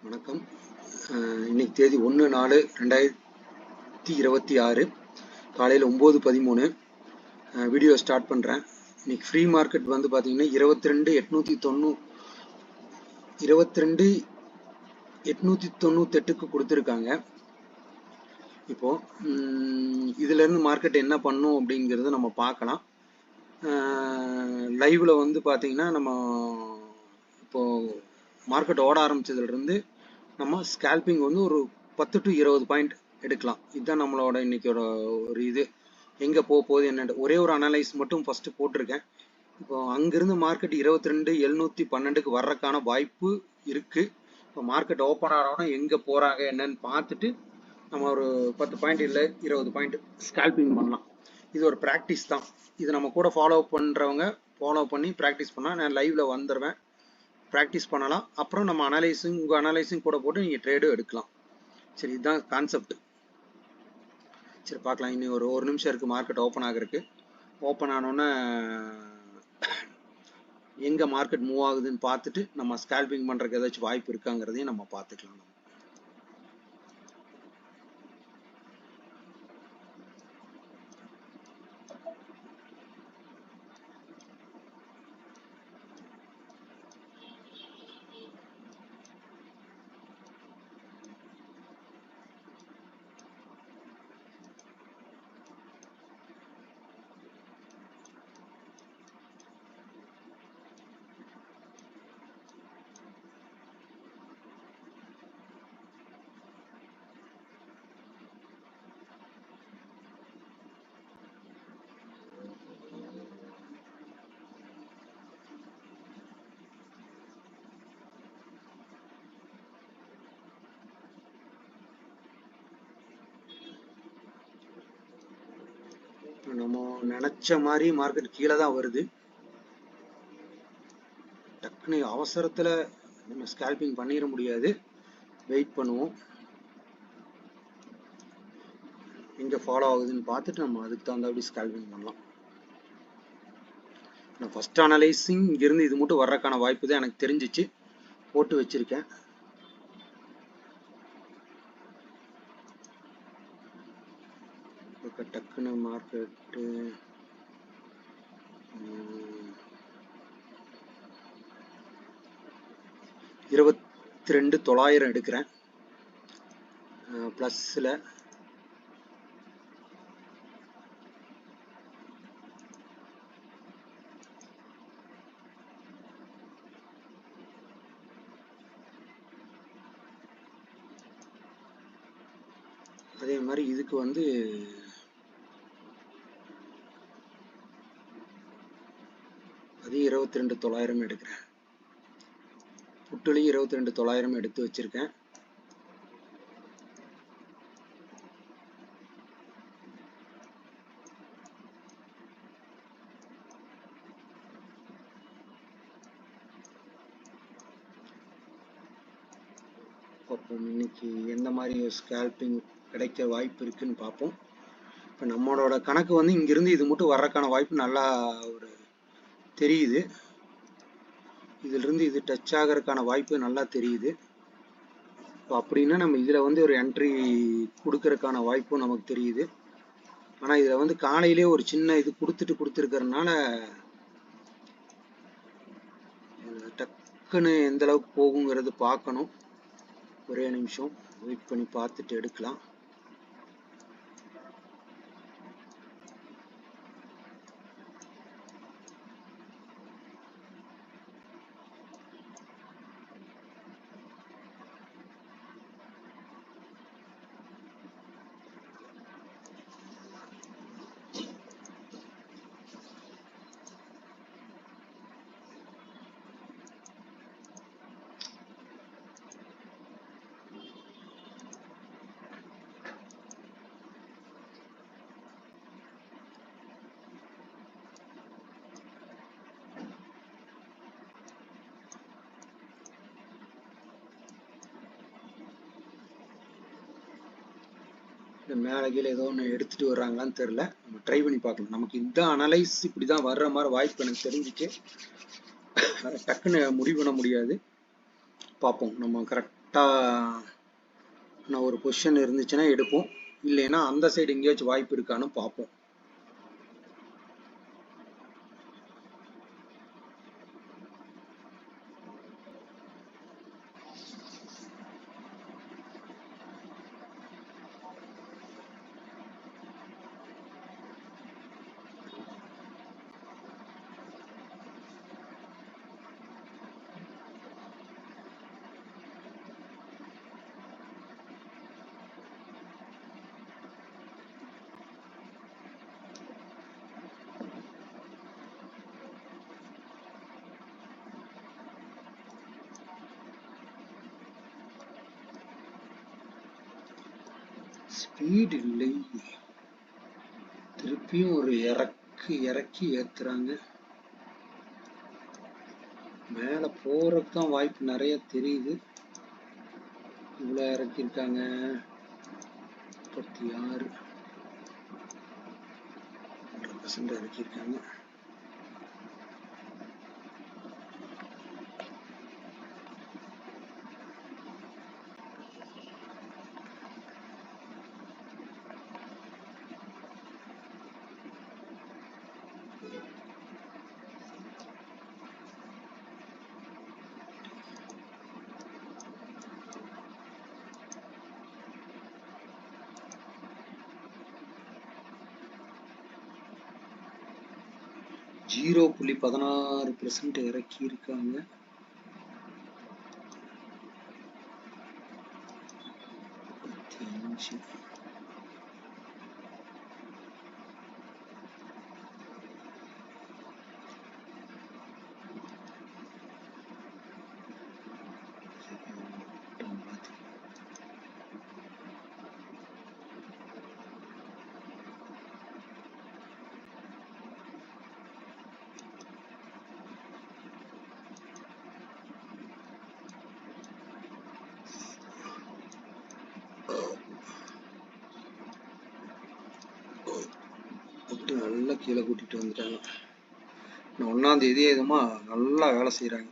வணக்கம். இன்னைக்கு தேதி 1/4/2026 காலையில் 9:13 வீடியோ ஸ்டார்ட் பண்ணுறேன். இன்னைக்கு ஃப்ரீ மார்க்கெட் வந்து பார்த்தீங்கன்னா 22,898க்கு கொடுத்துருக்காங்க. இப்போது இதுலேருந்து மார்க்கெட் என்ன பண்ணும் அப்படிங்கிறத நம்ம பார்க்கலாம். லைவில் வந்து பார்த்தீங்கன்னா நம்ம இப்போது மார்க்கெட் ஓட ஆரம்பித்ததுலேருந்து நம்ம ஸ்கேல்பிங் வந்து ஒரு 10 to 20 பாயிண்ட் எடுக்கலாம். இதுதான் நம்மளோட இன்னைக்கோட ஒரு இது. எங்கே போகுது என்ன ஒரே ஒரு அனலைஸ் மட்டும் ஃபஸ்ட்டு போட்டிருக்கேன். இப்போ அங்கேருந்து மார்க்கெட் 22,712க்கு வர்றதுக்கான வாய்ப்பு இருக்குது. இப்போ மார்க்கெட் ஓப்பன் ஆகிறோன்னா எங்கே போகிறாங்க என்னன்னு பார்த்துட்டு நம்ம ஒரு 10 பாயிண்ட் இல்லை 20 பாயிண்ட் ஸ்கேல்பிங் பண்ணலாம். இது ஒரு ப்ராக்டிஸ் தான். இது நம்ம கூட ஃபாலோ பண்ணுறவங்க ஃபாலோ பண்ணி ப்ராக்டிஸ் பண்ணால் நான் லைவில் வந்துடுவேன், ப்ராக்டிஸ் பண்ணலாம். அப்புறம் நம்ம உங்கள் அனலைசிங் கூட போட்டு நீங்கள் ட்ரேடும் எடுக்கலாம். சரி, இதுதான் கான்செப்ட். சரி, பார்க்கலாம். இன்னும் ஒரு நிமிஷம் இருக்குது மார்க்கெட் ஓப்பன் ஆகிறதுக்கு. ஓப்பன் ஆனோன்னே எங்கே மார்க்கெட் மூவ் ஆகுதுன்னு பார்த்துட்டு நம்ம ஸ்கேல்பிங் பண்ணுறதுக்கு ஏதாச்சும் வாய்ப்பு இருக்காங்கிறதையும் நம்ம பார்த்துக்கலாம். நம்ம நினச்ச மாதிரி மார்க்கெட் கீழே தான் வருது. டக்குனு அவசரத்தில் நம்ம ஸ்கேல்பிங் பண்ணிட முடியாது. வெயிட் பண்ணுவோம். எங்கே ஃபாலோ ஆகுதுன்னு பார்த்துட்டு நம்ம அதுக்கு தகுந்தாப்படி ஸ்கேல்பிங் பண்ணலாம். நான் ஃபஸ்ட் அனலைசிங் இங்கேருந்து இது மட்டும் வர்றதுக்கான வாய்ப்பு தான் எனக்கு தெரிஞ்சிச்சு, போட்டு வச்சுருக்கேன். டக்குன்னு மார்க்கெட்டு 22,900 எடுக்கிறேன் ப்ளஸில். அதே மாதிரி இதுக்கு வந்து அது 22,900 எடுக்கிறேன். புட்டுலையும் 22,900 எடுத்து வச்சிருக்கேன். பார்ப்போம் இன்னைக்கு எந்த மாதிரி ஸ்கேல்பிங் கிடைக்க வாய்ப்பு இருக்குன்னு பார்ப்போம். இப்போ நம்மளோட கணக்கு வந்து இங்கிருந்து இது மட்டும் வர்றதுக்கான வாய்ப்பு நல்லா ஒரு தெரியுது. இதிலிருந்து இது டச் ஆகிறதுக்கான வாய்ப்பு நல்லா தெரியுது. இப்போ அப்படின்னா நம்ம இதில் வந்து ஒரு என்ட்ரி கொடுக்கறதுக்கான வாய்ப்பும் நமக்கு தெரியுது. ஆனால் இதில் வந்து காலையிலே ஒரு சின்ன இது கொடுத்துருக்கறதுனால டக்குன்னு எந்த அளவுக்கு போகுங்கிறது பார்க்கணும். ஒரே நிமிஷம் வெயிட் பண்ணி பார்த்துட்டு எடுக்கலாம். மேலே கீழே ஏதோ ஒன்று எடுத்துகிட்டு வர்றாங்களான்னு தெரில. நம்ம ட்ரை பண்ணி பார்க்கலாம். நமக்கு இந்த அனலைஸ் இப்படி தான் வர்ற மாதிரி வாய்ப்பு எனக்கு தெரிஞ்சிச்சு. டக்குன்னு முடிவு பண்ண முடியாது. பார்ப்போம். நம்ம கரெக்டான ஒரு பொசிஷன் இருந்துச்சுன்னா எடுப்போம், இல்லைன்னா அந்த சைடு எங்கேயாச்சும் வாய்ப்பு இருக்கான்னு பார்ப்போம். ஸ்பீட் இல்லை, திருப்பியும் ஒரு இறக்கி ஏத்துறாங்க. மேல போறதுக்கு தான் வாய்ப்பு நிறைய தெரியுது. இவ்வளவு இறக்கியிருக்காங்க, 36% இறக்கியிருக்காங்க. (0.16% இறக்கி இருக்காங்க. நல்லா கீழே கூட்டிட்டு வந்துட்டாங்க. 1ஆம் தேதி எதுமா நல்லா வேலை செய்யறாங்க.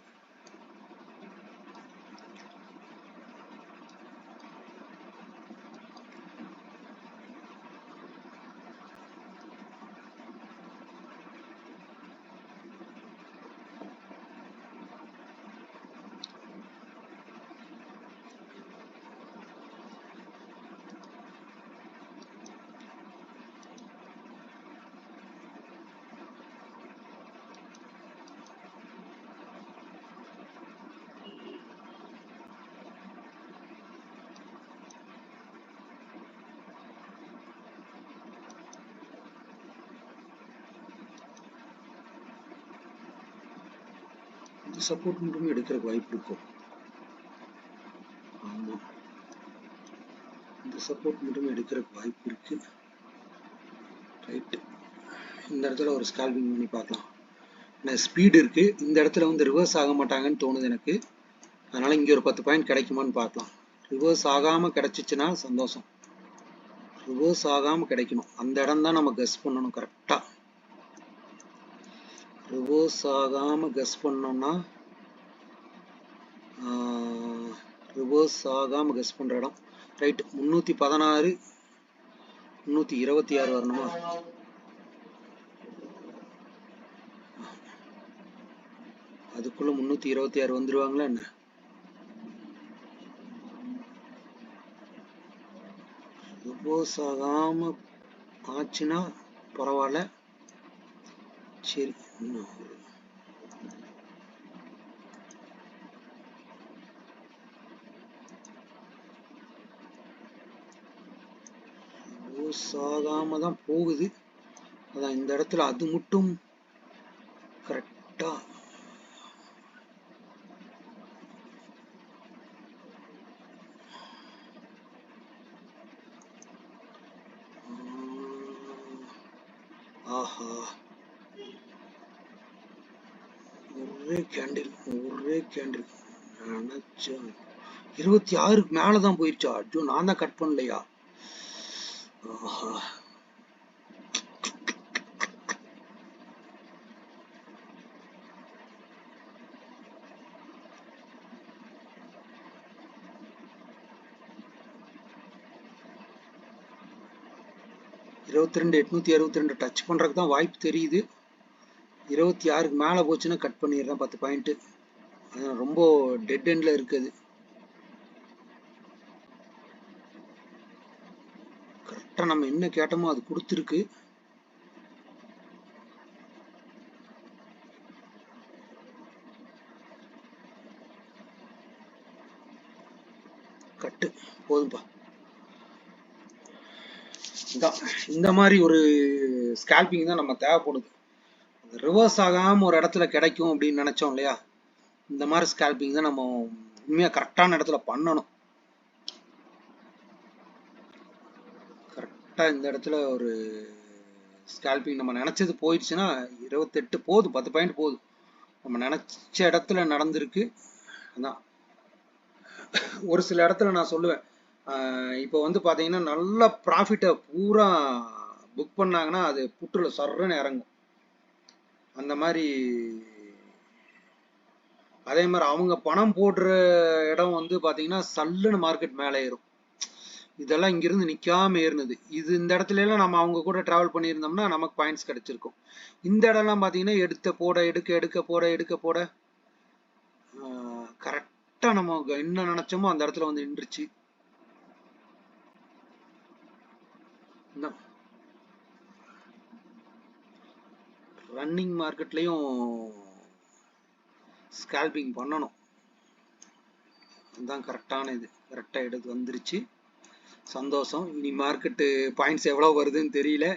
சப்போர்ட் மட்டுமே எடுக்கிறதுக்கு வாய்ப்பு இருக்கும். ஆமா, இந்த சப்போர்ட் மட்டுமே எடுக்கிறதுக்கு வாய்ப்பு இருக்கு. ரைட், இந்த இடத்துல ஒரு ஸ்கால்பிங் பண்ணி பார்க்கலாம். ஸ்பீடு இருக்கு, இந்த இடத்துல வந்து ரிவர்ஸ் ஆக மாட்டாங்கன்னு தோணுது எனக்கு. அதனால இங்க ஒரு 10 பாயிண்ட் கிடைக்குமான்னு பார்க்கலாம். ரிவர்ஸ் ஆகாம கிடைச்சிச்சுன்னா சந்தோஷம். ரிவர்ஸ் ஆகாம கிடைக்கணும், அந்த இடம் தான் நம்ம கெஸ் பண்ணணும் கரெக்டா. ரிவர்ஸ் ஆகாம கெஸ் பண்ணோம்னா, ரிவர்ஸ் ஆகாம கெஸ் பண்ற இடம் ரைட் 316 326 வரணுமா? அதுக்குள்ள 326 வந்துருவாங்களா என்ன? ரிவர்ஸ் ஆகாம ஆச்சுன்னா பரவாயில்ல. சரி, ரிவர்ஸ் ஆகாம தான் போகுது. அதான் இந்த இடத்துல அது மட்டும் கரெக்டா ஆஹா, ஒரே கேண்டில் நினைச்சா 26க்கு மேலதான் போயிடுச்சா? அச்சோ, நான் தான் கட் பண்ணலையா? ஆஹா, 22,862 டச் பண்ணுறதுக்கு தான் வாய்ப்பு தெரியுது. 26க்கு மேலே போச்சுன்னா கட் பண்ணிடுறேன் 10 பாயிண்ட்டு. ரொம்ப டெட் எண்டில் இருக்குது. கரெக்டாக நம்ம என்ன கேட்டோமோ அது கொடுத்துருக்கு. கட்டு போதும்பா. இந்த மாதிரி ஒரு ஸ்கேல்பிங் தான் நம்ம தேவைப்படுது. ரிவர்ஸ் ஆகாம ஒரு இடத்துல கிடைக்கும் அப்படின்னு நினைச்சோம் இல்லையா, இந்த மாதிரி ஸ்கேல்பிங் தான் நம்ம உண்மையா கரெக்டான இடத்துல பண்ணணும். கரெக்டா இந்த இடத்துல ஒரு ஸ்கேல்பிங் நம்ம நினைச்சது போயிடுச்சுன்னா 28 போதும், 10 பாயிண்ட் போதும். நம்ம நினைச்ச இடத்துல நடந்திருக்கு. அதான் ஒரு சில இடத்துல நான் சொல்லுவேன், இப்போ வந்து பார்த்தீங்கன்னா நல்ல ப்ராஃபிட்டை பூரா புக் பண்ணாங்கன்னா அது புற்றுல சர்றன்னு இறங்கும். அந்த மாதிரி அதே மாதிரி அவங்க பணம் போடுற இடம் வந்து பார்த்தீங்கன்னா சல்லுன்னு மார்க்கெட் மேலே ஏறும். இதெல்லாம் இங்கிருந்து நிற்காம ஏறினது. இது இந்த இடத்துல எல்லாம் நம்ம அவங்க கூட டிராவல் பண்ணியிருந்தோம்னா நமக்கு பாயிண்ட்ஸ் கிடைச்சிருக்கும். இந்த இடம்லாம் பார்த்தீங்கன்னா எடுக்க போட கரெக்டாக நம்ம என்ன நினைச்சோமோ அந்த இடத்துல வந்து நின்றுச்சு. ரன்னிங் மார்க்கெட்லையும் ஸ்கேல்பிங் பண்ணணும். அதுதான் கரெக்டான இது. கரெக்டாக எடுத்து வந்துருச்சு, சந்தோஷம். இனி மார்க்கெட்டு பாயிண்ட்ஸ் எவ்வளோ வருதுன்னு தெரியல.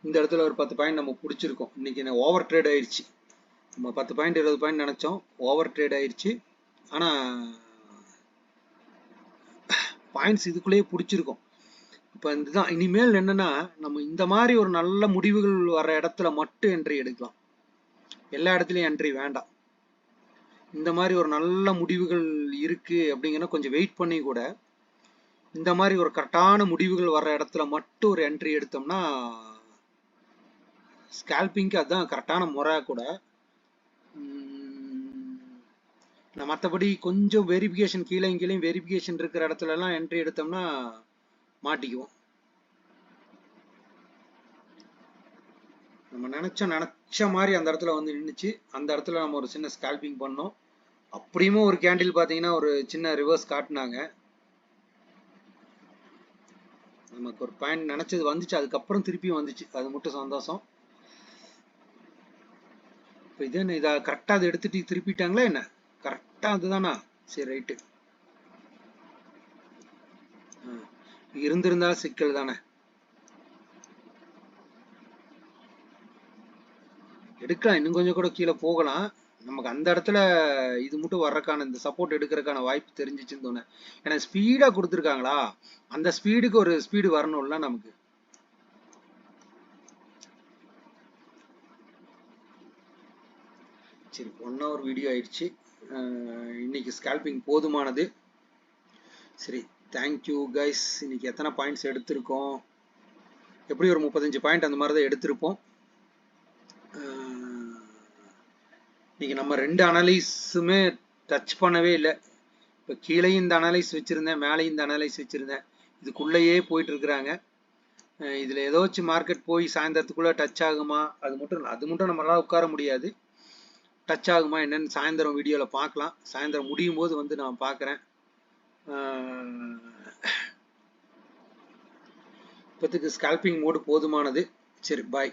இந்த இடத்துல ஒரு 10 பாயிண்ட் நம்ம பிடிச்சிருக்கோம். இன்னைக்கு நான் ஓவர் ட்ரேட் ஆயிடுச்சு. நம்ம 10 பாயிண்ட் 20 பாயிண்ட் நினச்சோம், ஓவர் ட்ரேட் ஆயிடுச்சு. ஆனால் பாயிண்ட்ஸ் இதுக்குள்ளேயே பிடிச்சிருக்கோம். இப்போ இதுதான் இனிமேல் என்னன்னா, நம்ம இந்த மாதிரி ஒரு நல்ல முடிவுகள் வர இடத்துல மட்டும் என்ட்ரி எடுக்கலாம். எல்லா இடத்துலையும் என்ட்ரி வேண்டாம். இந்த மாதிரி ஒரு நல்ல முடிவுகள் இருக்கு அப்படிங்கிற கொஞ்சம் வெயிட் பண்ணி கூட இந்த மாதிரி ஒரு கரெக்டான முடிவுகள் வர்ற இடத்துல மட்டும் ஒரு என்ட்ரி எடுத்தோம்னா ஸ்கேல்பிங்க்கு அதுதான் கரெக்டான முறை கூட. மற்றபடி கொஞ்சம் வெரிஃபிகேஷன் கீழே வெரிஃபிகேஷன் இருக்கிற இடத்துல எல்லாம் என்ட்ரி எடுத்தோம்னா மாட்டிக்குவோம். நம்ம நினைச்ச மாதிரி அந்த இடத்துல வந்து நின்றுச்சு. அந்த இடத்துல நம்ம ஒரு சின்ன ஸ்கேல்பிங் பண்ணோம். அப்படியுமே ஒரு கேண்டில் பார்த்தீங்கன்னா ஒரு சின்ன ரிவர்ஸ் காட்டினாங்க. நமக்கு ஒரு பாயிண்ட் நினைச்சது வந்துச்சு, அதுக்கப்புறம் திருப்பியும் வந்துச்சு, அது மட்டும் சந்தோஷம். இப்போ இது என்ன, இதை கரெக்டாக அதை எடுத்துட்டு திருப்பிட்டாங்களா என்ன? கரெக்டாக அதுதானா? சரி, ரைட்டு. இருந்திருந்தா சிக்கல் தானே. எடுக்கலாம், இன்னும் கொஞ்சம் கூட கீழே போகலாம். நமக்கு அந்த இடத்துல இது மட்டும் வர்றதுக்கான இந்த சப்போர்ட் எடுக்கிறதுக்கான வாய்ப்பு தெரிஞ்சிச்சுன்னு தோணு. ஏன்னா ஸ்பீடாக கொடுத்துருக்காங்களா, அந்த ஸ்பீடுக்கு ஒரு ஸ்பீடு வரணும்ல நமக்கு. சரி, 1 hour வீடியோ ஆயிடுச்சு. இன்னைக்கு ஸ்கேல்பிங் போதுமானது. சரி, தேங்க்யூ கைஸ். இன்னைக்கு எத்தனை பாயிண்ட்ஸ் எடுத்திருக்கோம்? எப்படி ஒரு 35 பாயிண்ட் அந்த மாதிரி தான் எடுத்திருப்போம். இன்னைக்கு நம்ம 2 அனலைஸுமே டச் பண்ணவே இல்லை. இப்போ கீழேயும் இந்த அனலைஸ் வச்சுருந்தேன், மேலேயும் இந்த அனலைஸ் வச்சுருந்தேன். இதுக்குள்ளேயே போயிட்டு இருக்கிறாங்க. இதில் ஏதோச்சும் மார்க்கெட் போய் சாயந்தரத்துக்குள்ளே டச் ஆகுமா, அது மட்டும் நம்மளால உட்கார முடியாது. டச் ஆகுமா என்னன்னு சாயந்தரம் வீடியோவில் பார்க்கலாம். சாயந்தரம் முடியும் போது வந்து நான் பார்க்குறேன். இப்போதைக்கு ஸ்கேல்பிங் மோடு போதுமானது. சரி, பாய்.